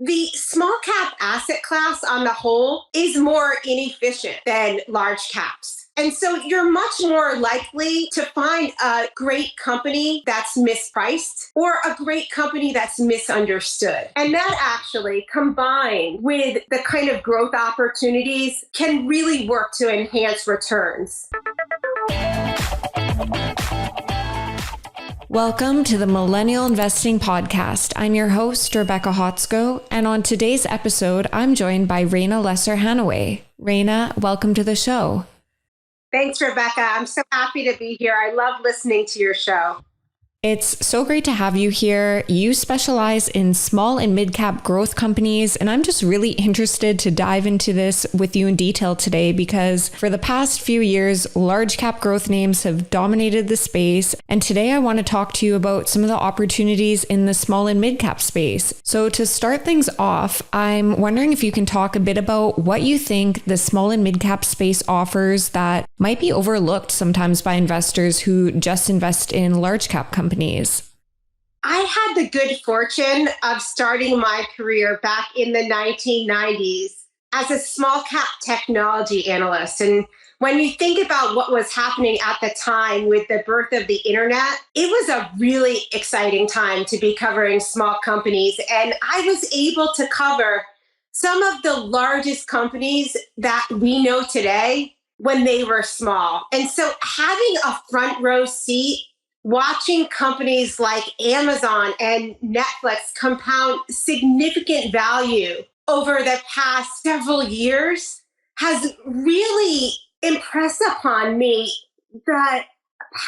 The small cap asset class on the whole is more inefficient than large caps. And so you're much more likely to find a great company that's mispriced or a great company that's misunderstood. And that actually, combined with the kind of growth opportunities, can really work to enhance returns. Welcome to the Millennial Investing Podcast. I'm your host, Rebecca Hotsko, and on today's episode, I'm joined by Rayna Lesser Hannaway. Rayna, welcome to the show. Thanks, Rebecca. I'm so happy to be here. I love listening to your show. It's so great to have you here. You specialize in small and mid-cap growth companies, and I'm just really interested to dive into this with you in detail today because for the past few years, large cap growth names have dominated the space. And today I want to talk to you about some of the opportunities in the small and mid-cap space. So to start things off, I'm wondering if you can talk a bit about what you think the small and mid-cap space offers that might be overlooked sometimes by investors who just invest in large cap companies. I had the good fortune of starting my career back in the 1990s as a small cap technology analyst. And when you think about what was happening at the time with the birth of the internet, it was a really exciting time to be covering small companies. And I was able to cover some of the largest companies that we know today when they were small. And so having a front row seat watching companies like Amazon and Netflix compound significant value over the past several years has really impressed upon me the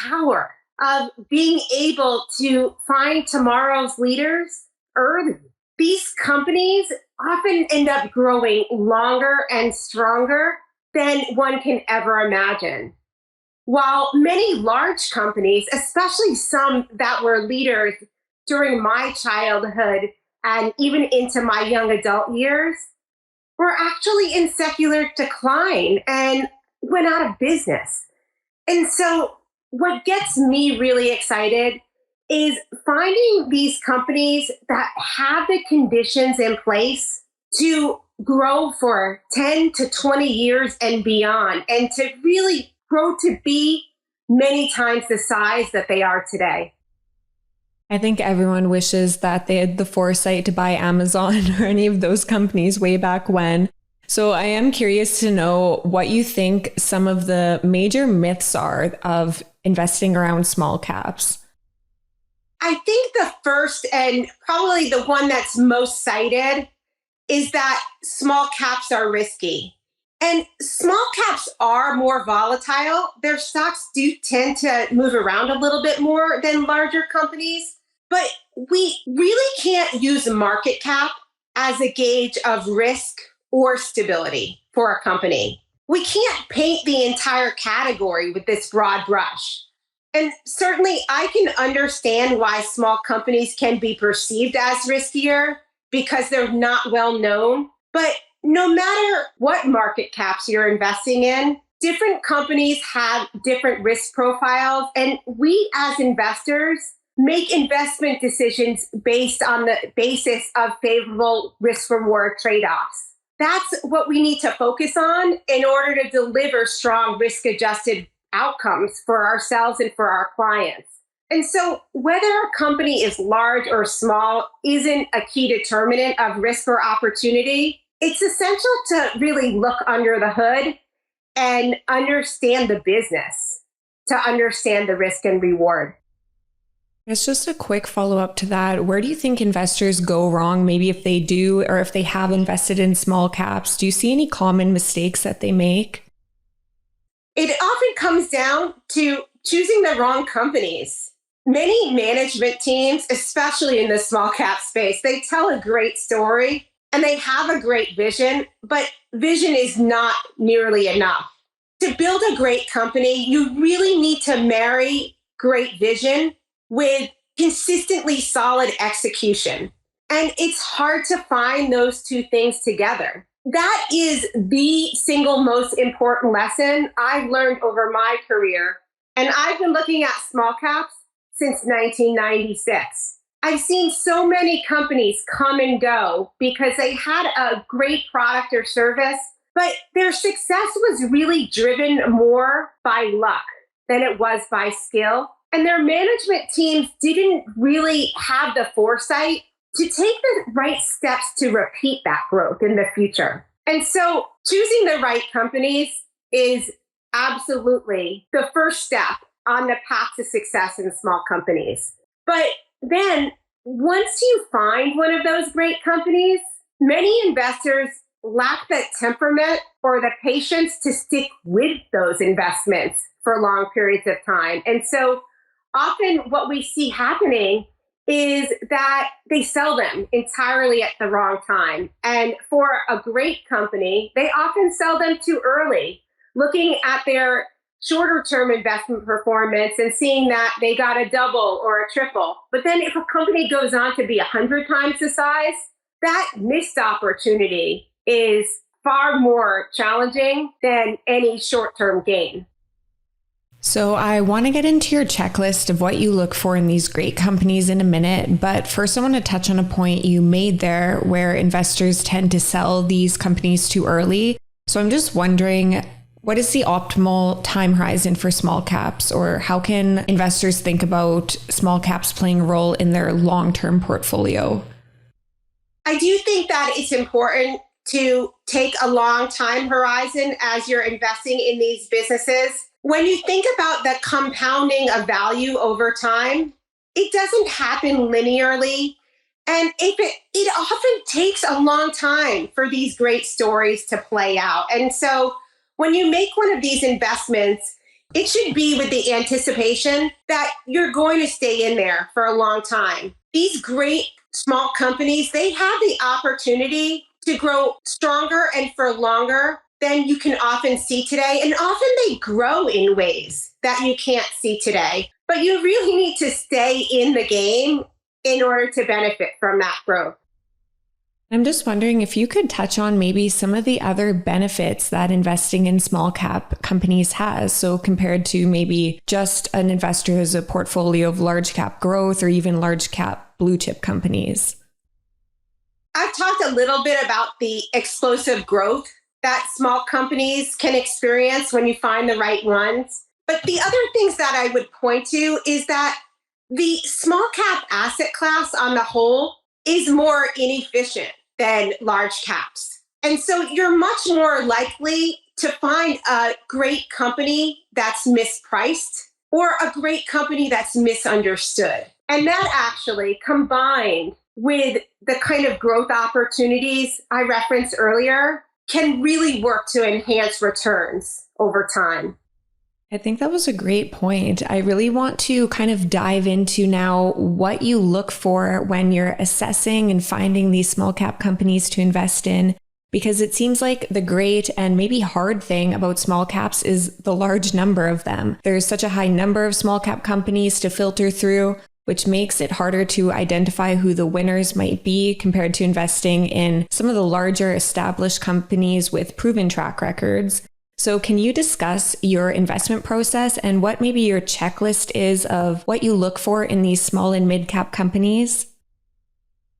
power of being able to find tomorrow's leaders early. These companies often end up growing longer and stronger than one can ever imagine. While many large companies, especially some that were leaders during my childhood and even into my young adult years, were actually in secular decline and went out of business. And so what gets me really excited is finding these companies that have the conditions in place to grow for 10 to 20 years and beyond, and to really grow to be many times the size that they are today. I think everyone wishes that they had the foresight to buy Amazon or any of those companies way back when. So I am curious to know what you think some of the major myths are of investing around small caps. I think the first and probably the one that's most cited is that small caps are risky. And small caps are more volatile. Their stocks do tend to move around a little bit more than larger companies. But we really can't use market cap as a gauge of risk or stability for a company. We can't paint the entire category with this broad brush. And certainly I can understand why small companies can be perceived as riskier because they're not well known. But no matter what market caps you're investing in, different companies have different risk profiles. And we as investors make investment decisions based on the basis of favorable risk reward trade-offs. That's what we need to focus on in order to deliver strong risk adjusted outcomes for ourselves and for our clients. And so whether a company is large or small isn't a key determinant of risk or opportunity. It's essential to really look under the hood and understand the business to understand the risk and reward. It's just a quick follow-up to that. Where do you think investors go wrong? Maybe if they do, or if they have invested in small caps, do you see any common mistakes that they make? It often comes down to choosing the wrong companies. Many management teams, especially in the small cap space, they tell a great story. And they have a great vision, but vision is not nearly enough. To build a great company, you really need to marry great vision with consistently solid execution. And it's hard to find those two things together. That is the single most important lesson I've learned over my career. And I've been looking at small caps since 1996. I've seen so many companies come and go because they had a great product or service, but their success was really driven more by luck than it was by skill. And their management teams didn't really have the foresight to take the right steps to repeat that growth in the future. And so choosing the right companies is absolutely the first step on the path to success in small companies. But then once you find one of those great companies, many investors lack the temperament or the patience to stick with those investments for long periods of time. And so often what we see happening is that they sell them entirely at the wrong time. And for a great company, they often sell them too early, looking at their shorter term investment performance and seeing that they got a double or a triple. But then if a company goes on to be 100 times the size, that missed opportunity is far more challenging than any short term gain. So I want to get into your checklist of what you look for in these great companies in a minute. But first, I want to touch on a point you made there where investors tend to sell these companies too early. So I'm just wondering, what is the optimal time horizon for small caps, or how can investors think about small caps playing a role in their long-term portfolio? I do think that it's important to take a long time horizon as you're investing in these businesses. When you think about the compounding of value over time, it doesn't happen linearly. And it often takes a long time for these great stories to play out. And so when you make one of these investments, it should be with the anticipation that you're going to stay in there for a long time. These great small companies, they have the opportunity to grow stronger and for longer than you can often see today. And often they grow in ways that you can't see today. But you really need to stay in the game in order to benefit from that growth. I'm just wondering if you could touch on maybe some of the other benefits that investing in small cap companies has. So compared to maybe just an investor who has a portfolio of large cap growth or even large cap blue chip companies. I've talked a little bit about the explosive growth that small companies can experience when you find the right ones. But the other things that I would point to is that the small cap asset class on the whole is more inefficient than large caps. And so you're much more likely to find a great company that's mispriced or a great company that's misunderstood. And that actually combined with the kind of growth opportunities I referenced earlier can really work to enhance returns over time. I think that was a great point. I really want to kind of dive into now what you look for when you're assessing and finding these small cap companies to invest in, because it seems like the great and maybe hard thing about small caps is the large number of them. There's such a high number of small cap companies to filter through, which makes it harder to identify who the winners might be compared to investing in some of the larger established companies with proven track records. So can you discuss your investment process and what maybe your checklist is of what you look for in these small and mid-cap companies?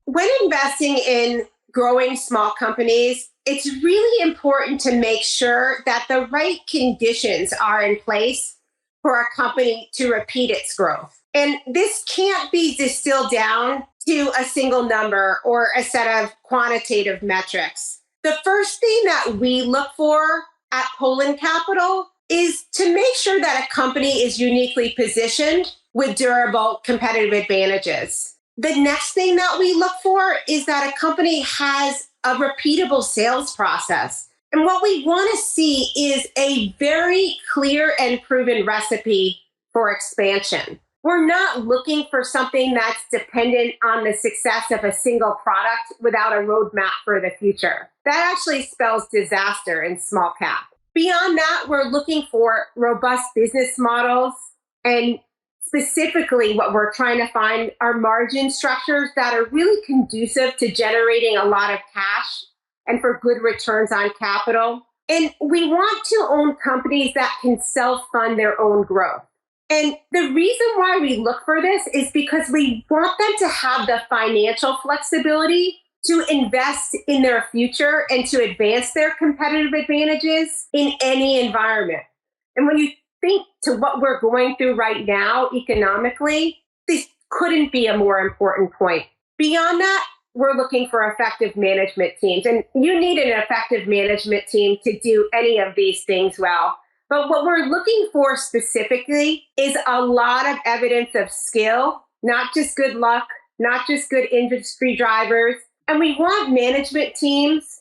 When investing in growing small companies, it's really important to make sure that the right conditions are in place for a company to repeat its growth. And this can't be distilled down to a single number or a set of quantitative metrics. The first thing that we look for at Polen Capital is to make sure that a company is uniquely positioned with durable competitive advantages. The next thing that we look for is that a company has a repeatable sales process. And what we want to see is a very clear and proven recipe for expansion. We're not looking for something that's dependent on the success of a single product without a roadmap for the future. That actually spells disaster in small cap. Beyond that, we're looking for robust business models, and specifically what we're trying to find are margin structures that are really conducive to generating a lot of cash and for good returns on capital. And we want to own companies that can self-fund their own growth. And the reason why we look for this is because we want them to have the financial flexibility to invest in their future and to advance their competitive advantages in any environment. And when you think to what we're going through right now economically, this couldn't be a more important point. Beyond that, we're looking for effective management teams. And you need an effective management team to do any of these things well. But what we're looking for specifically is a lot of evidence of skill, not just good luck, not just good industry drivers. And we want management teams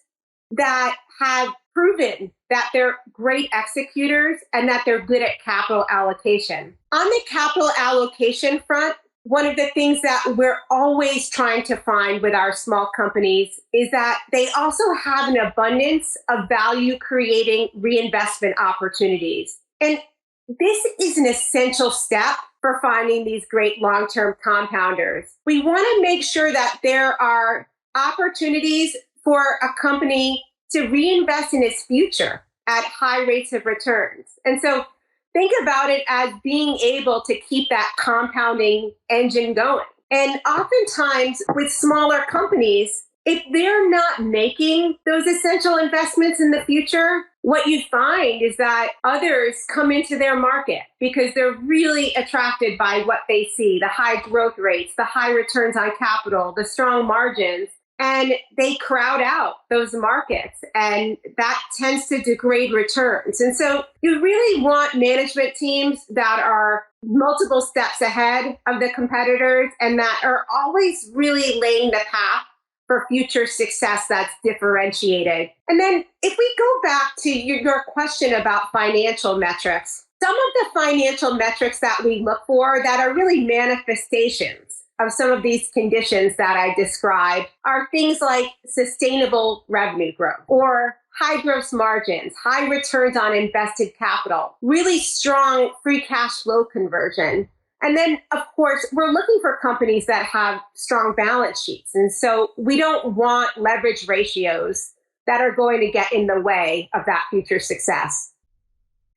that have proven that they're great executors and that they're good at capital allocation. On the capital allocation front, one of the things that we're always trying to find with our small companies is that they also have an abundance of value creating reinvestment opportunities. And this is an essential step for finding these great long-term compounders. We want to make sure that there are opportunities for a company to reinvest in its future at high rates of returns. And so think about it as being able to keep that compounding engine going. And oftentimes with smaller companies, if they're not making those essential investments in the future, what you find is that others come into their market because they're really attracted by what they see, the high growth rates, the high returns on capital, the strong margins. And they crowd out those markets, and that tends to degrade returns. And so you really want management teams that are multiple steps ahead of the competitors and that are always really laying the path for future success that's differentiated. And then if we go back to your question about financial metrics, some of the financial metrics that we look for that are really manifestations of some of these conditions that I described are things like sustainable revenue growth or high gross margins, high returns on invested capital, really strong free cash flow conversion. And then, of course, we're looking for companies that have strong balance sheets. And so we don't want leverage ratios that are going to get in the way of that future success.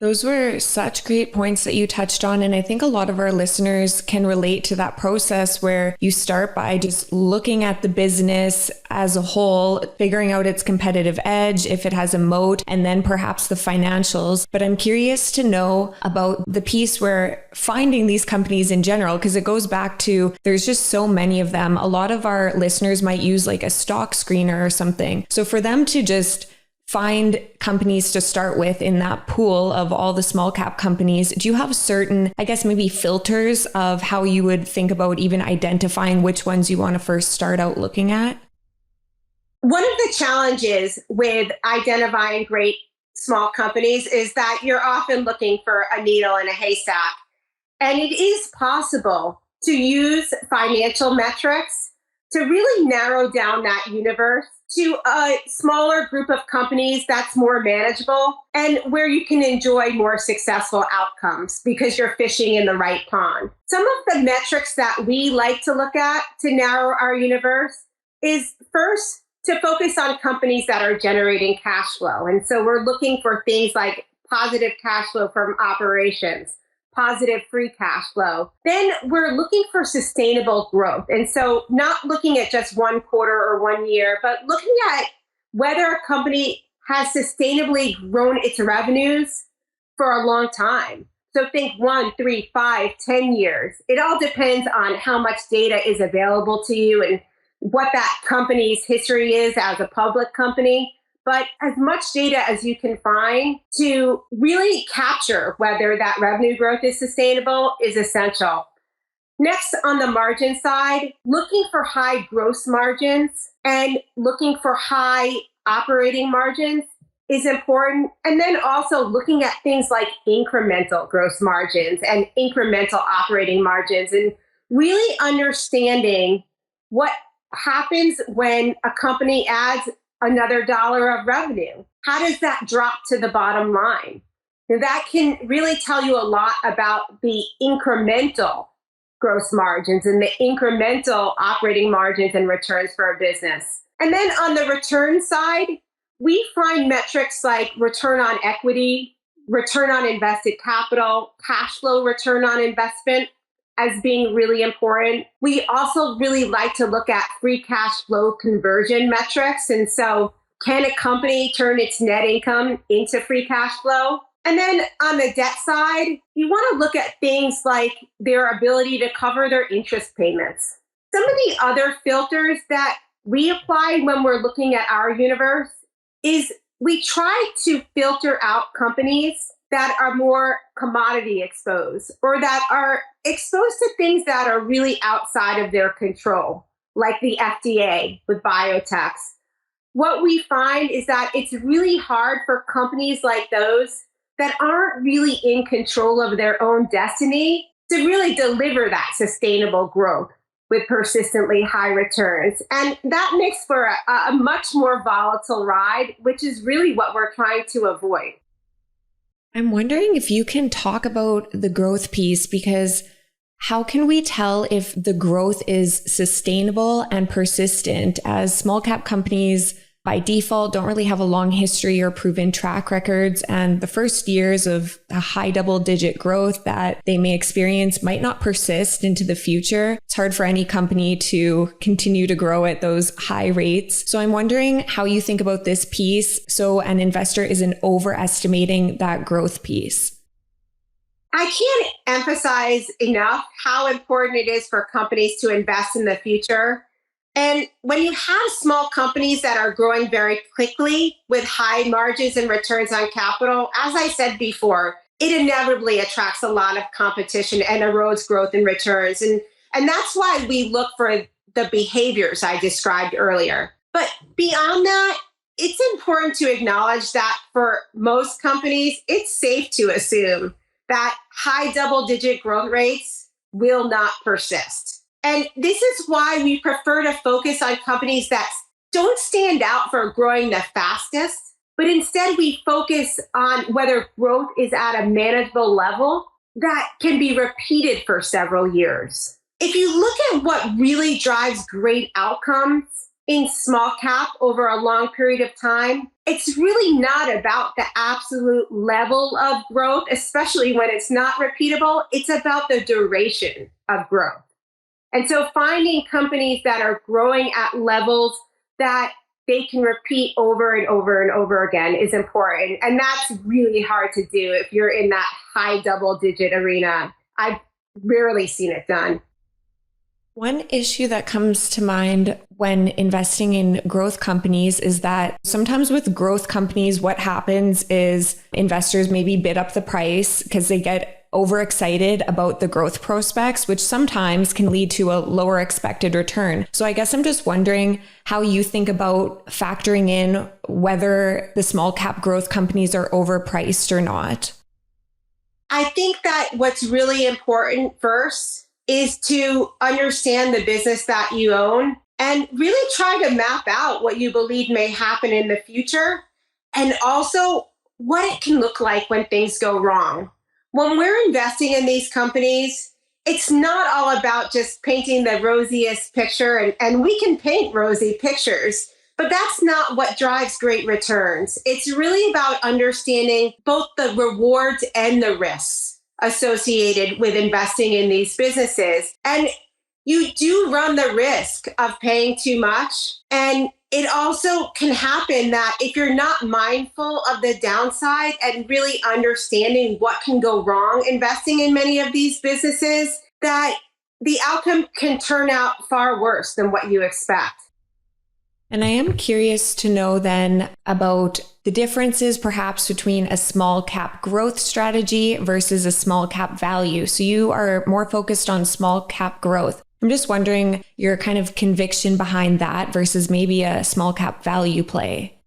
Those were such great points that you touched on. And I think a lot of our listeners can relate to that process where you start by just looking at the business as a whole, figuring out its competitive edge, if it has a moat, and then perhaps the financials. But I'm curious to know about the piece where finding these companies in general, because it goes back to there's just so many of them. A lot of our listeners might use like a stock screener or something. So for them to just find companies to start with in that pool of all the small cap companies, do you have certain, I guess, maybe filters of how you would think about even identifying which ones you want to first start out looking at? One of the challenges with identifying great small companies is that you're often looking for a needle in a haystack. And it is possible to use financial metrics to really narrow down that universe to a smaller group of companies that's more manageable and where you can enjoy more successful outcomes because you're fishing in the right pond. Some of the metrics that we like to look at to narrow our universe is first to focus on companies that are generating cash flow. And so we're looking for things like positive cash flow from operations, positive free cash flow. Then we're looking for sustainable growth. And so not looking at just one quarter or 1 year, but looking at whether a company has sustainably grown its revenues for a long time. So think 1, 3, 5, 10 years. It all depends on how much data is available to you and what that company's history is as a public company. But as much data as you can find to really capture whether that revenue growth is sustainable is essential. Next, on the margin side, looking for high gross margins and looking for high operating margins is important. And then also looking at things like incremental gross margins and incremental operating margins and really understanding what happens when a company adds another dollar of revenue. How does that drop to the bottom line? And that can really tell you a lot about the incremental gross margins and the incremental operating margins and returns for a business. And then on the return side, we find metrics like return on equity, return on invested capital, cash flow return on investment as being really important. We also really like to look at free cash flow conversion metrics. And so, can a company turn its net income into free cash flow? And then on the debt side, you want to look at things like their ability to cover their interest payments. Some of the other filters that we apply when we're looking at our universe is we try to filter out companies that are more commodity exposed or that are exposed to things that are really outside of their control, like the FDA with biotechs. What we find is that it's really hard for companies like those that aren't really in control of their own destiny to really deliver that sustainable growth with persistently high returns. And that makes for a much more volatile ride, which is really what we're trying to avoid. I'm wondering if you can talk about the growth piece, because how can we tell if the growth is sustainable and persistent, as small cap companies by default don't really have a long history or proven track records, and the first years of a high double-digit growth that they may experience might not persist into the future. It's hard for any company to continue to grow at those high rates. So I'm wondering how you think about this piece so an investor isn't overestimating that growth piece. I can't emphasize enough how important it is for companies to invest in the future. And when you have small companies that are growing very quickly with high margins and returns on capital, as I said before, it inevitably attracts a lot of competition and erodes growth and returns. And that's why we look for the behaviors I described earlier. But beyond that, it's important to acknowledge that for most companies, it's safe to assume that high double-digit growth rates will not persist. And this is why we prefer to focus on companies that don't stand out for growing the fastest, but instead we focus on whether growth is at a manageable level that can be repeated for several years. If you look at what really drives great outcomes in small cap over a long period of time, it's really not about the absolute level of growth, especially when it's not repeatable. It's about the duration of growth. And so finding companies that are growing at levels that they can repeat over and over and over again is important. And that's really hard to do if you're in that high double-digit arena. I've rarely seen it done. One issue that comes to mind when investing in growth companies is that sometimes with growth companies, what happens is investors maybe bid up the price because they get overexcited about the growth prospects, which sometimes can lead to a lower expected return. So I guess I'm just wondering how you think about factoring in whether the small cap growth companies are overpriced or not. I think that what's really important first is to understand the business that you own and really try to map out what you believe may happen in the future and also what it can look like when things go wrong. When we're investing in these companies, it's not all about just painting the rosiest picture, and we can paint rosy pictures, but that's not what drives great returns. It's really about understanding both the rewards and the risks associated with investing in these businesses. And you do run the risk of paying too much. And it also can happen that if you're not mindful of the downside and really understanding what can go wrong investing in many of these businesses, that the outcome can turn out far worse than what you expect. And I am curious to know then about the differences perhaps between a small cap growth strategy versus a small cap value. So you are more focused on small cap growth. I'm just wondering your kind of conviction behind that versus maybe a small cap value play.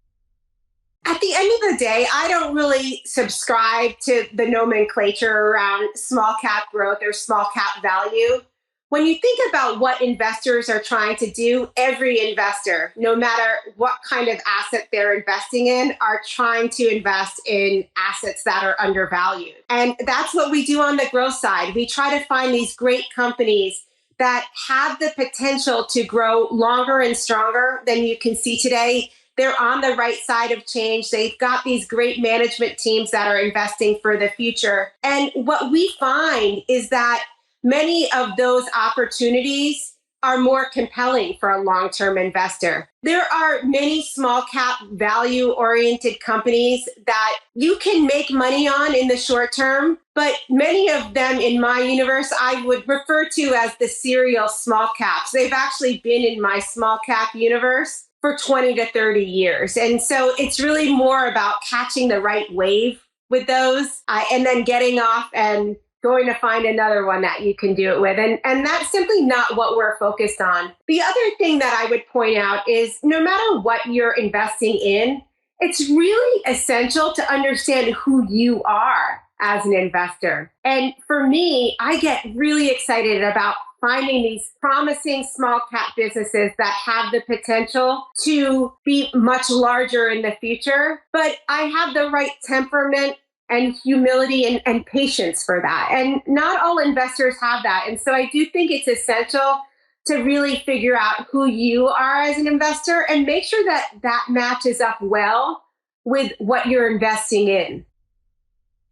At the end of the day, I don't really subscribe to the nomenclature around small cap growth or small cap value. When you think about what investors are trying to do, every investor, no matter what kind of asset they're investing in, are trying to invest in assets that are undervalued. And that's what we do on the growth side. We try to find these great companies that have the potential to grow longer and stronger than you can see today, they're on the right side of change. They've got these great management teams that are investing for the future. And what we find is that many of those opportunities are more compelling for a long-term investor. There are many small cap value-oriented companies that you can make money on in the short term, but many of them in my universe, I would refer to as the serial small caps. They've actually been in my small cap universe for 20 to 30 years. And so it's really more about catching the right wave with those and then getting off and going to find another one that you can do it with. And that's simply not what we're focused on. The other thing that I would point out is no matter what you're investing in, it's really essential to understand who you are as an investor. And for me, I get really excited about finding these promising small cap businesses that have the potential to be much larger in the future, but I have the right temperament and humility and patience for that. And not all investors have that. And so I do think it's essential to really figure out who you are as an investor and make sure that that matches up well with what you're investing in.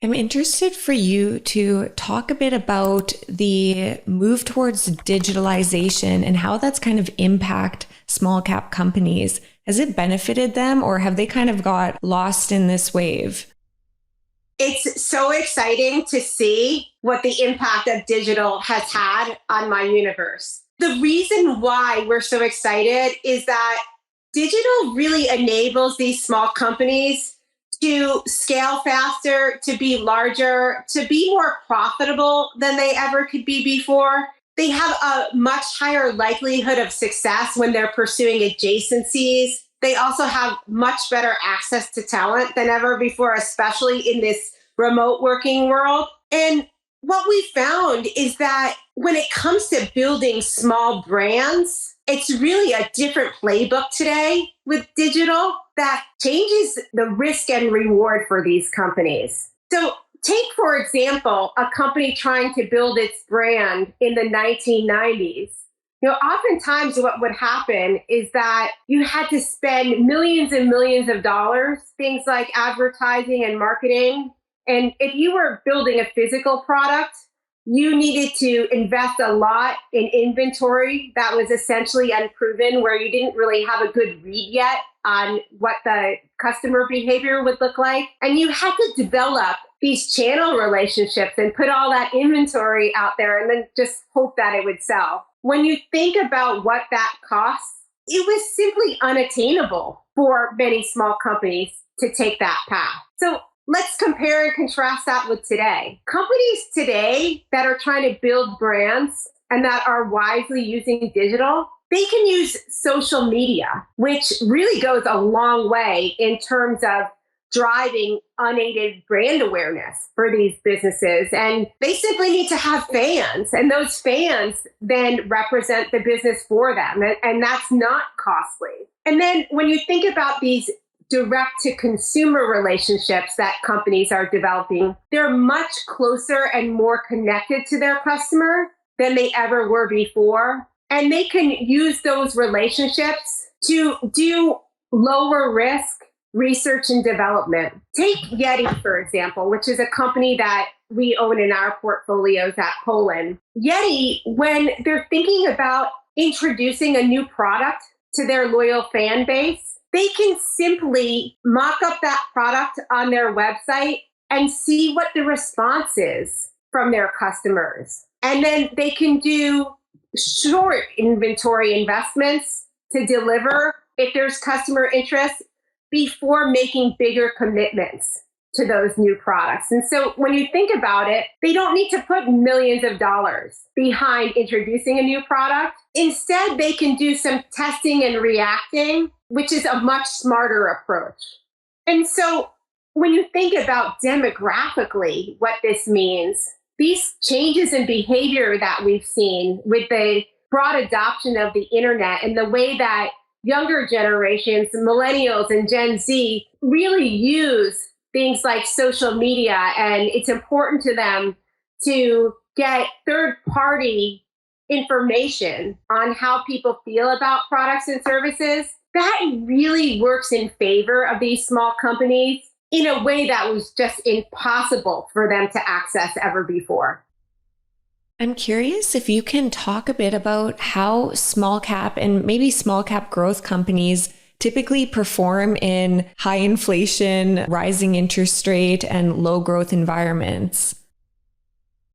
I'm interested for you to talk a bit about the move towards digitalization and how that's kind of impact small cap companies. Has it benefited them, or have they kind of got lost in this wave? It's so exciting to see what the impact of digital has had on my universe. The reason why we're so excited is that digital really enables these small companies to scale faster, to be larger, to be more profitable than they ever could be before. They have a much higher likelihood of success when they're pursuing adjacencies. They also have much better access to talent than ever before, especially in this remote working world. And what we found is that when it comes to building small brands, it's really a different playbook today with digital that changes the risk and reward for these companies. So take, for example, a company trying to build its brand in the 1990s. Oftentimes what would happen is that you had to spend millions and millions of dollars, things like advertising and marketing. And if you were building a physical product, you needed to invest a lot in inventory that was essentially unproven, where you didn't really have a good read yet on what the customer behavior would look like. And you had to develop these channel relationships and put all that inventory out there and then just hope that it would sell. When you think about what that costs, it was simply unattainable for many small companies to take that path. So let's compare and contrast that with today. Companies today that are trying to build brands and that are wisely using digital, they can use social media, which really goes a long way in terms of driving unaided brand awareness for these businesses. And they simply need to have fans, and those fans then represent the business for them. And that's not costly. And then when you think about these direct to consumer relationships that companies are developing, they're much closer and more connected to their customer than they ever were before. And they can use those relationships to do lower risk research and development. Take Yeti, for example, which is a company that we own in our portfolios at Polen. Yeti, when they're thinking about introducing a new product to their loyal fan base, they can simply mock up that product on their website and see what the response is from their customers. And then they can do short inventory investments to deliver if there's customer interest before making bigger commitments to those new products. And so when you think about it, they don't need to put millions of dollars behind introducing a new product. Instead, they can do some testing and reacting, which is a much smarter approach. And so when you think about demographically what this means, these changes in behavior that we've seen with the broad adoption of the internet and the way that younger generations, millennials and Gen Z, really use things like social media, and it's important to them to get third-party information on how people feel about products and services. that really works in favor of these small companies in a way that was just impossible for them to access ever before. I'm curious if you can talk a bit about how small cap and maybe small cap growth companies typically perform in high inflation, rising interest rate, and low growth environments.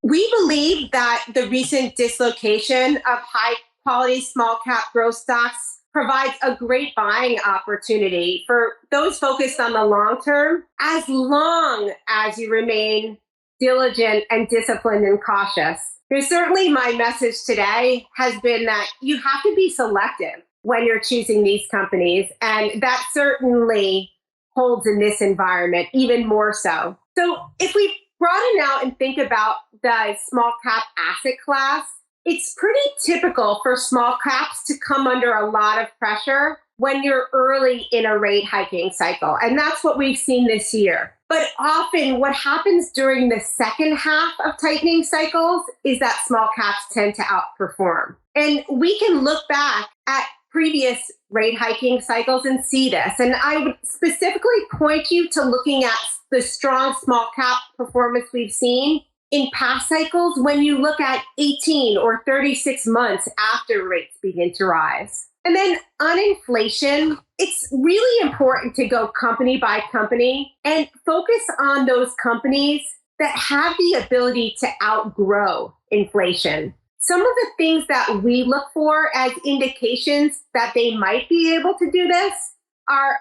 We believe that the recent dislocation of high quality small cap growth stocks provides a great buying opportunity for those focused on the long term, as long as you remain diligent and disciplined and cautious. There's certainly my message today has been that you have to be selective when you're choosing these companies. And that certainly holds in this environment even more so. So if we broaden out and think about the small cap asset class, it's pretty typical for small caps to come under a lot of pressure when you're early in a rate hiking cycle. And that's what we've seen this year. But often what happens during the second half of tightening cycles is that small caps tend to outperform. And we can look back at previous rate hiking cycles and see this. And I would specifically point you to looking at the strong small cap performance we've seen in past cycles when you look at 18 or 36 months after rates begin to rise. And then on inflation, it's really important to go company by company and focus on those companies that have the ability to outgrow inflation. Some of the things that we look for as indications that they might be able to do this are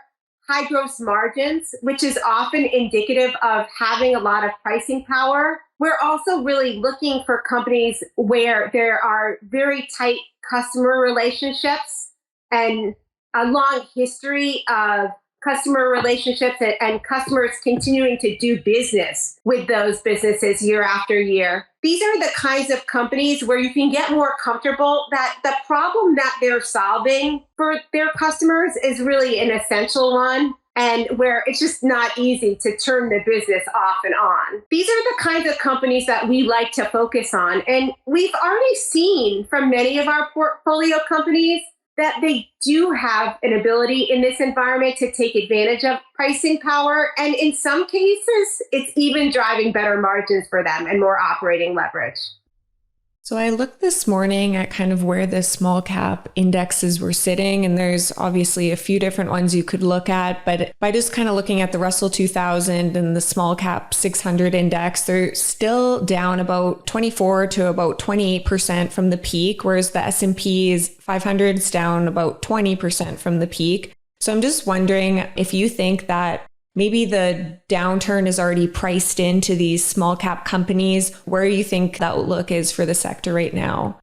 high gross margins, which is often indicative of having a lot of pricing power. We're also really looking for companies where there are very tight customer relationships and a long history of customer relationships and customers continuing to do business with those businesses year after year. These are the kinds of companies where you can get more comfortable that the problem that they're solving for their customers is really an essential one, and where it's just not easy to turn the business off and on. These are the kinds of companies that we like to focus on. And we've already seen from many of our portfolio companies that they do have an ability in this environment to take advantage of pricing power. And in some cases, it's even driving better margins for them and more operating leverage. So I looked this morning at kind of where the small cap indexes were sitting, and there's obviously a few different ones you could look at, but by just kind of looking at the Russell 2000 and the small cap 600 index, they're still down about 24 to about 28% from the peak, whereas the S&P 500 is down about 20% from the peak. So I'm just wondering if you think that maybe the downturn is already priced into these small cap companies, where you think the outlook is for the sector right now.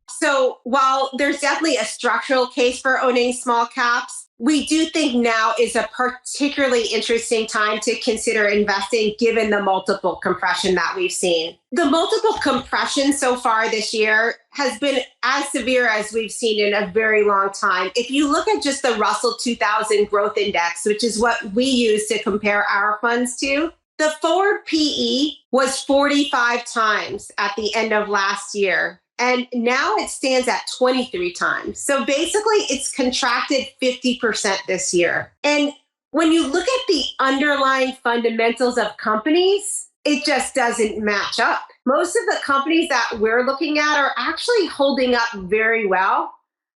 So while there's definitely a structural case for owning small caps, we do think now is a particularly interesting time to consider investing given the multiple compression that we've seen. The multiple compression so far this year has been as severe as we've seen in a very long time. If you look at just the Russell 2000 Growth Index, which is what we use to compare our funds to, the forward PE was 45 times at the end of last year. And now it stands at 23 times. So basically, it's contracted 50% this year. And when you look at the underlying fundamentals of companies, it just doesn't match up. Most of the companies that we're looking at are actually holding up very well.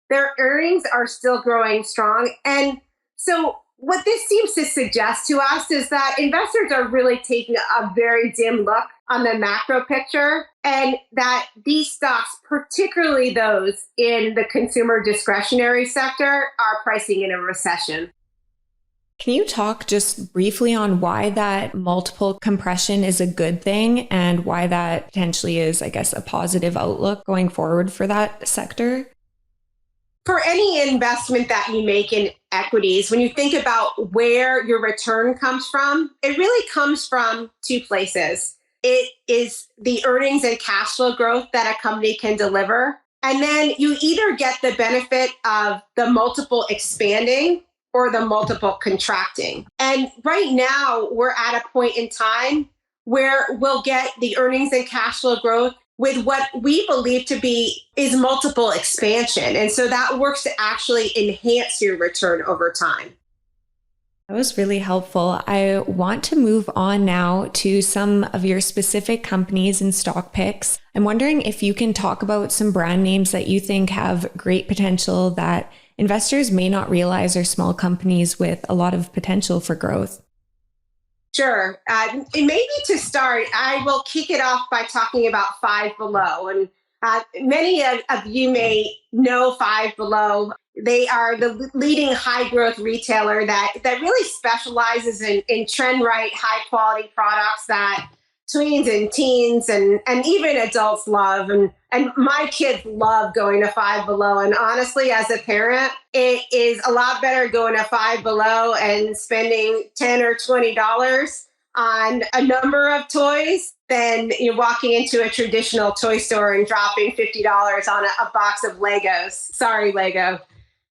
Their earnings are still growing strong. And so what this seems to suggest to us is that investors are really taking a very dim look on the macro picture, and that these stocks, particularly those in the consumer discretionary sector, are pricing in a recession. Can you talk just briefly on why that multiple compression is a good thing and why that potentially is, I guess, a positive outlook going forward for that sector? For any investment that you make in equities, when you think about where your return comes from, it really comes from two places. It is the earnings and cash flow growth that a company can deliver. And then you either get the benefit of the multiple expanding or the multiple contracting. And right now, we're at a point in time where we'll get the earnings and cash flow growth with what we believe to be is multiple expansion. And so that works to actually enhance your return over time. That was really helpful. I want to move on now to some of your specific companies and stock picks. I'm wondering if you can talk about some brand names that you think have great potential that investors may not realize are small companies with a lot of potential for growth. Sure. And maybe to start, I will kick it off by talking about Five Below. And many of you may know Five Below. They are the leading high growth retailer that really specializes in trend right, high quality products that tweens and teens and even adults love. And my kids love going to Five Below. And honestly, as a parent, it is a lot better going to Five Below and spending $10 or $20 on a number of toys than walking into a traditional toy store and dropping $50 on a box of Legos. Sorry, Lego.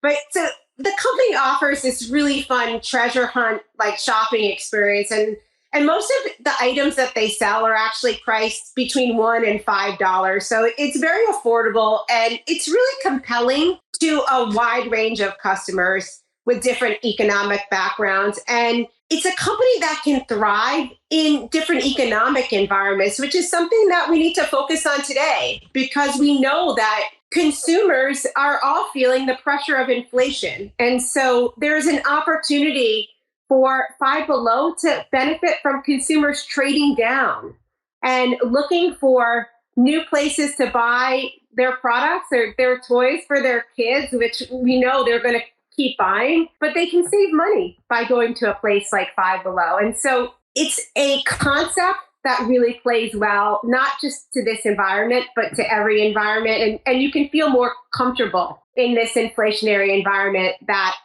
But so the company offers this really fun treasure hunt like shopping experience. And most of the items that they sell are actually priced between $1 and $5. So it's very affordable and it's really compelling to a wide range of customers with different economic backgrounds. And it's a company that can thrive in different economic environments, which is something that we need to focus on today because we know that consumers are all feeling the pressure of inflation. And so there's an opportunity for Five Below to benefit from consumers trading down and looking for new places to buy their products or their toys for their kids, which we know they're going to keep buying, but they can save money by going to a place like Five Below. And so it's a concept that really plays well, not just to this environment, but to every environment. And you can feel more comfortable in this inflationary environment that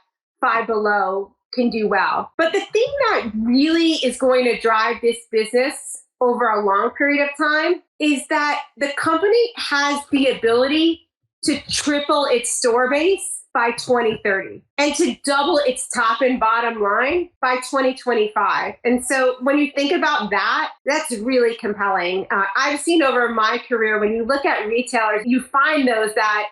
Five Below can do well. But the thing that really is going to drive this business over a long period of time is that the company has the ability to triple its store base by 2030 and to double its top and bottom line by 2025. And so when you think about that, that's really compelling. I've seen over my career, when you look at retailers, you find those that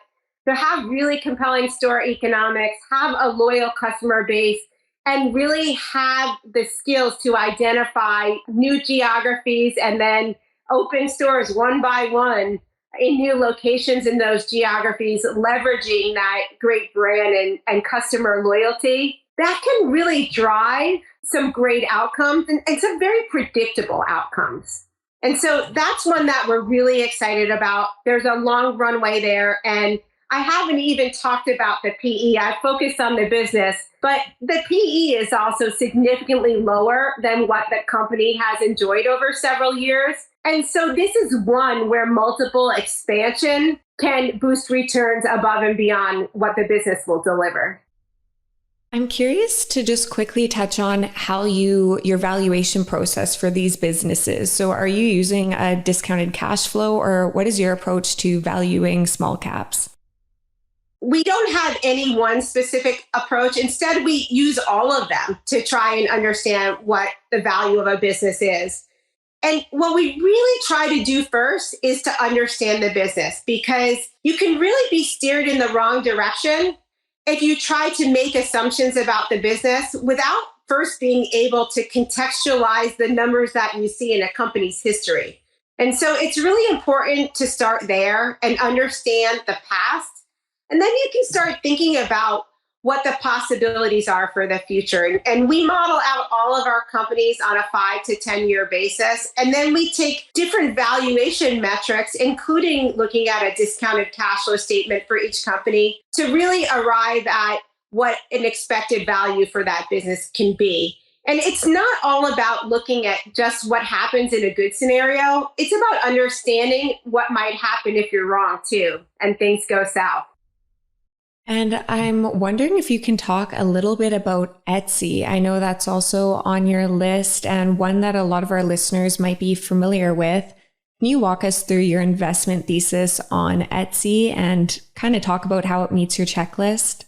have really compelling store economics, have a loyal customer base, and really have the skills to identify new geographies and then open stores one by one in new locations in those geographies, leveraging that great brand and customer loyalty. That can really drive some great outcomes and some very predictable outcomes. And so that's one that we're really excited about. There's a long runway there. And I haven't even talked about the PE. I focused on the business, but the PE is also significantly lower than what the company has enjoyed over several years. And so this is one where multiple expansion can boost returns above and beyond what the business will deliver. I'm curious to just quickly touch on how your valuation process for these businesses. So are you using a discounted cash flow, or what is your approach to valuing small caps? We don't have any one specific approach. Instead, we use all of them to try and understand what the value of a business is. And what we really try to do first is to understand the business, because you can really be steered in the wrong direction if you try to make assumptions about the business without first being able to contextualize the numbers that you see in a company's history. And so it's really important to start there and understand the past. And then you can start thinking about what the possibilities are for the future. And we model out all of our companies on a 5 to 10 year basis. And then we take different valuation metrics, including looking at a discounted cash flow statement for each company, to really arrive at what an expected value for that business can be. And it's not all about looking at just what happens in a good scenario. It's about understanding what might happen if you're wrong too, and things go south. And I'm wondering if you can talk a little bit about Etsy. I know that's also on your list and one that a lot of our listeners might be familiar with. Can you walk us through your investment thesis on Etsy and kind of talk about how it meets your checklist?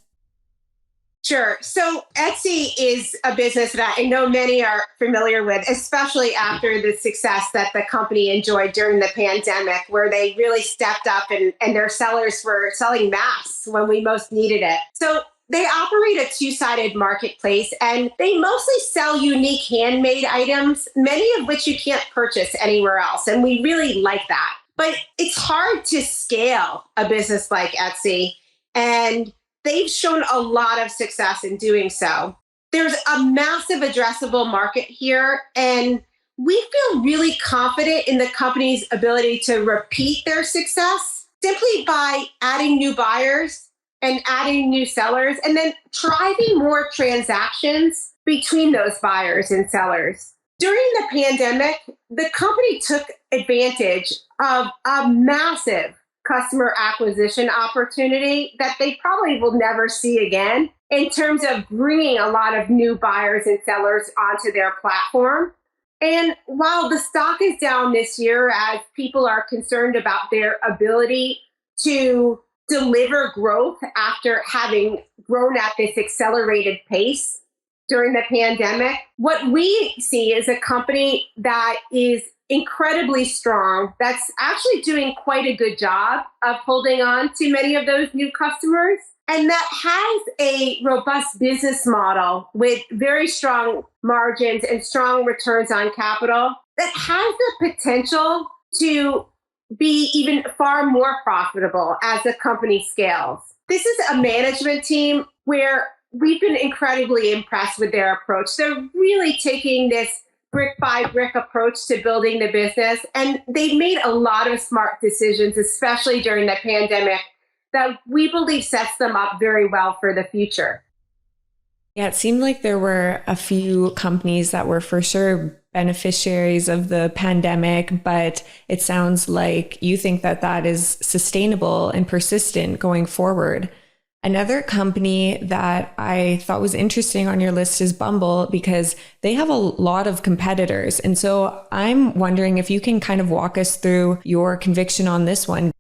Sure. So Etsy is a business that I know many are familiar with, especially after the success that the company enjoyed during the pandemic, where they really stepped up and their sellers were selling masks when we most needed it. So they operate a two-sided marketplace and they mostly sell unique handmade items, many of which you can't purchase anywhere else. And we really like that. But it's hard to scale a business like Etsy. And they've shown a lot of success in doing so. There's a massive addressable market here, and we feel really confident in the company's ability to repeat their success simply by adding new buyers and adding new sellers, and then driving more transactions between those buyers and sellers. During the pandemic, the company took advantage of a massive customer acquisition opportunity that they probably will never see again in terms of bringing a lot of new buyers and sellers onto their platform. And while the stock is down this year as people are concerned about their ability to deliver growth after having grown at this accelerated pace during the pandemic, what we see is a company that is incredibly strong, that's actually doing quite a good job of holding on to many of those new customers, and that has a robust business model with very strong margins and strong returns on capital that has the potential to be even far more profitable as the company scales. This is a management team where we've been incredibly impressed with their approach. They're really taking this brick by brick approach to building the business. And they made a lot of smart decisions, especially during the pandemic, that we believe sets them up very well for the future. Yeah, it seemed like there were a few companies that were for sure beneficiaries of the pandemic, but it sounds like you think that that is sustainable and persistent going forward. Another company that I thought was interesting on your list is Bumble, because they have a lot of competitors. And so I'm wondering if you can kind of walk us through your conviction on this one.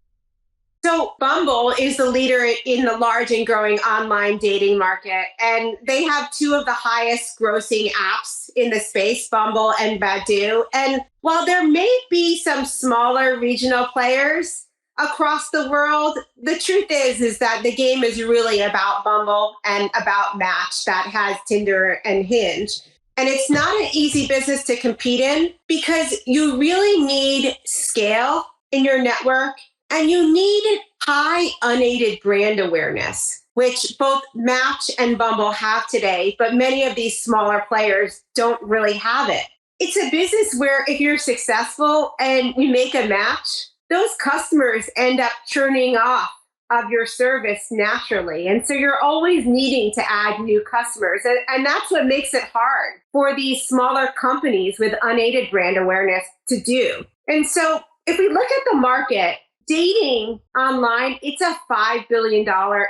So Bumble is the leader in the large and growing online dating market. And they have two of the highest grossing apps in the space, Bumble and Badoo. And while there may be some smaller regional players across the world, the truth is that the game is really about Bumble and about Match that has Tinder and Hinge. And it's not an easy business to compete in because you really need scale in your network and you need high unaided brand awareness, which both Match and Bumble have today, but many of these smaller players don't really have it. It's a business where if you're successful and you make a match, those customers end up churning off of your service naturally. And so you're always needing to add new customers. And that's what makes it hard for these smaller companies with unaided brand awareness to do. And so if we look at the market, dating online, it's a $5 billion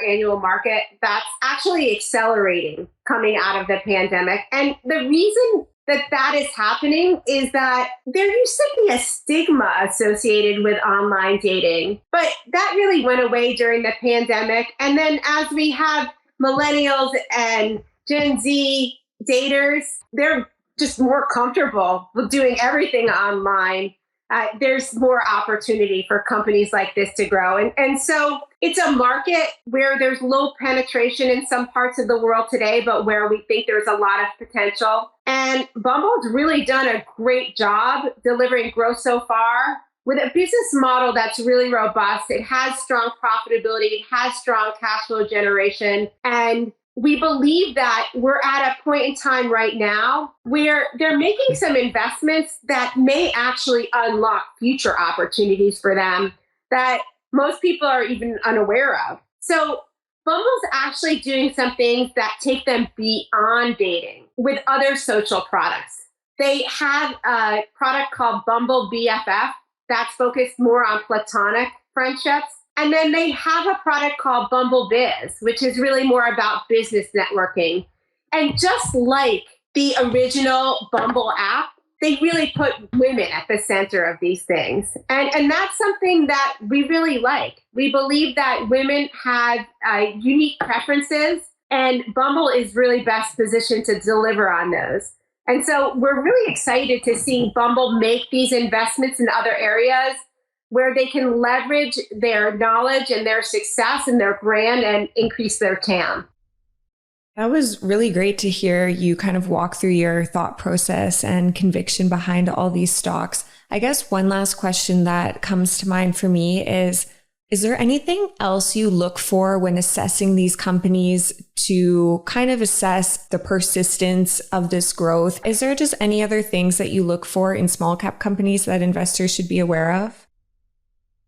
annual market that's actually accelerating coming out of the pandemic. And the reason that is happening is that there used to be a stigma associated with online dating, but that really went away during the pandemic. And then as we have millennials and Gen Z daters, they're just more comfortable with doing everything online. There's more opportunity for companies like this to grow. And so it's a market where there's low penetration in some parts of the world today, but where we think there's a lot of potential. And Bumble's really done a great job delivering growth so far with a business model that's really robust. It has strong profitability. It has strong cash flow generation. And we believe that we're at a point in time right now where they're making some investments that may actually unlock future opportunities for them that most people are even unaware of. So Bumble's actually doing some things that take them beyond dating with other social products. They have a product called Bumble BFF that's focused more on platonic friendships. And then they have a product called Bumble Biz, which is really more about business networking. And just like the original Bumble app, they really put women at the center of these things. And that's something that we really like. We believe that women have unique preferences And Bumble is really best positioned to deliver on those. And so we're really excited to see Bumble make these investments in other areas where they can leverage their knowledge and their success and their brand and increase their TAM. That was really great to hear you kind of walk through your thought process and conviction behind all these stocks. I guess one last question that comes to mind for me is there anything else you look for when assessing these companies to kind of assess the persistence of this growth? Is there just any other things that you look for in small cap companies that investors should be aware of?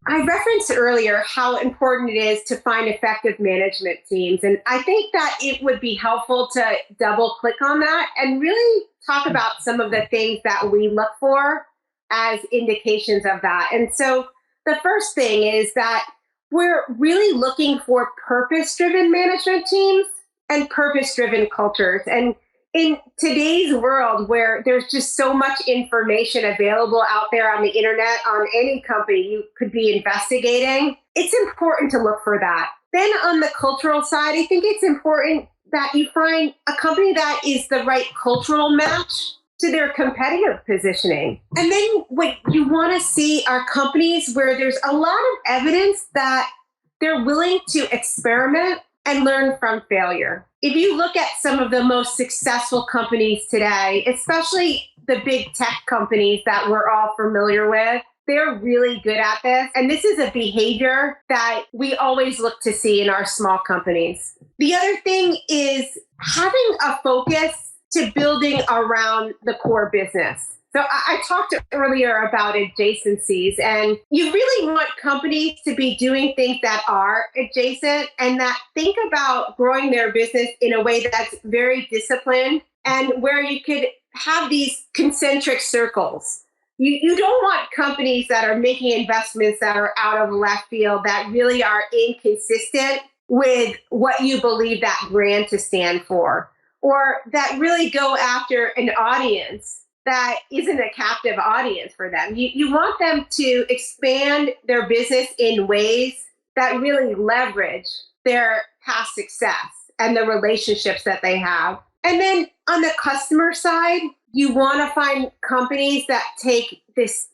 I referenced earlier how important it is to find effective management teams. And I think that it would be helpful to double click on that and really talk about some of the things that we look for as indications of that. And so the first thing is that we're really looking for purpose-driven management teams and purpose-driven cultures. And in today's world where there's just so much information available out there on the internet on any company you could be investigating, it's important to look for that. Then on the cultural side, I think it's important that you find a company that is the right cultural match to their competitive positioning. And then what you want to see are companies where there's a lot of evidence that they're willing to experiment and learn from failure. If you look at some of the most successful companies today, especially the big tech companies that we're all familiar with, they're really good at this. And this is a behavior that we always look to see in our small companies. The other thing is having a focus to building around the core business. So I talked earlier about adjacencies, and you really want companies to be doing things that are adjacent and that think about growing their business in a way that's very disciplined and where you could have these concentric circles. You don't want companies that are making investments that are out of left field that really are inconsistent with what you believe that brand to stand for, or that really go after an audience that isn't a captive audience for them. You want them to expand their business in ways that really leverage their past success and the relationships that they have. And then on the customer side, you want to find companies that take this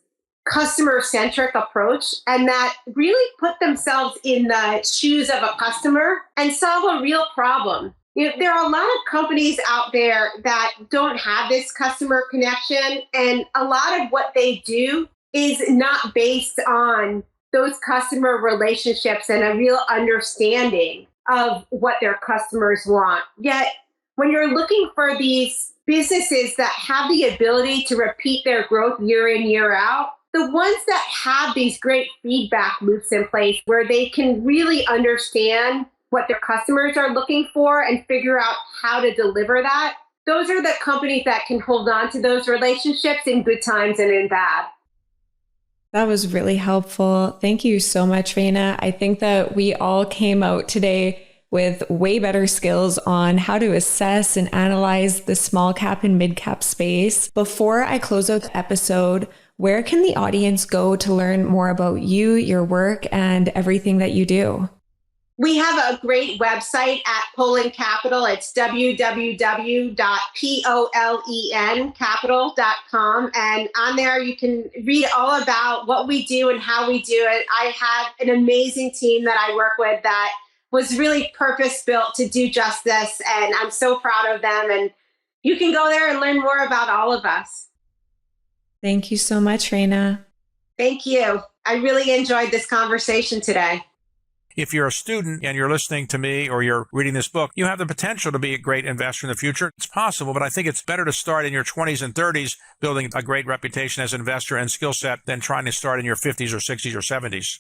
customer-centric approach and that really put themselves in the shoes of a customer and solve a real problem. There are a lot of companies out there that don't have this customer connection, and a lot of what they do is not based on those customer relationships and a real understanding of what their customers want. Yet, when you're looking for these businesses that have the ability to repeat their growth year in, year out, the ones that have these great feedback loops in place where they can really understand what their customers are looking for and figure out how to deliver that, those are the companies that can hold on to those relationships in good times and in bad. That was really helpful. Thank you so much, Rayna. I think that we all came out today with way better skills on how to assess and analyze the small cap and mid cap space. Before I close out the episode, where can the audience go to learn more about you, your work, and everything that you do? We have a great website at Polen Capital. It's www.polencapital.com. And on there, you can read all about what we do and how we do it. I have an amazing team that I work with that was really purpose-built to do just this. And I'm so proud of them. And you can go there and learn more about all of us. Thank you so much, Rayna. Thank you. I really enjoyed this conversation today. If you're a student and you're listening to me or you're reading this book, you have the potential to be a great investor in the future. It's possible, but I think it's better to start in your 20s and 30s building a great reputation as an investor and skill set than trying to start in your 50s or 60s or 70s.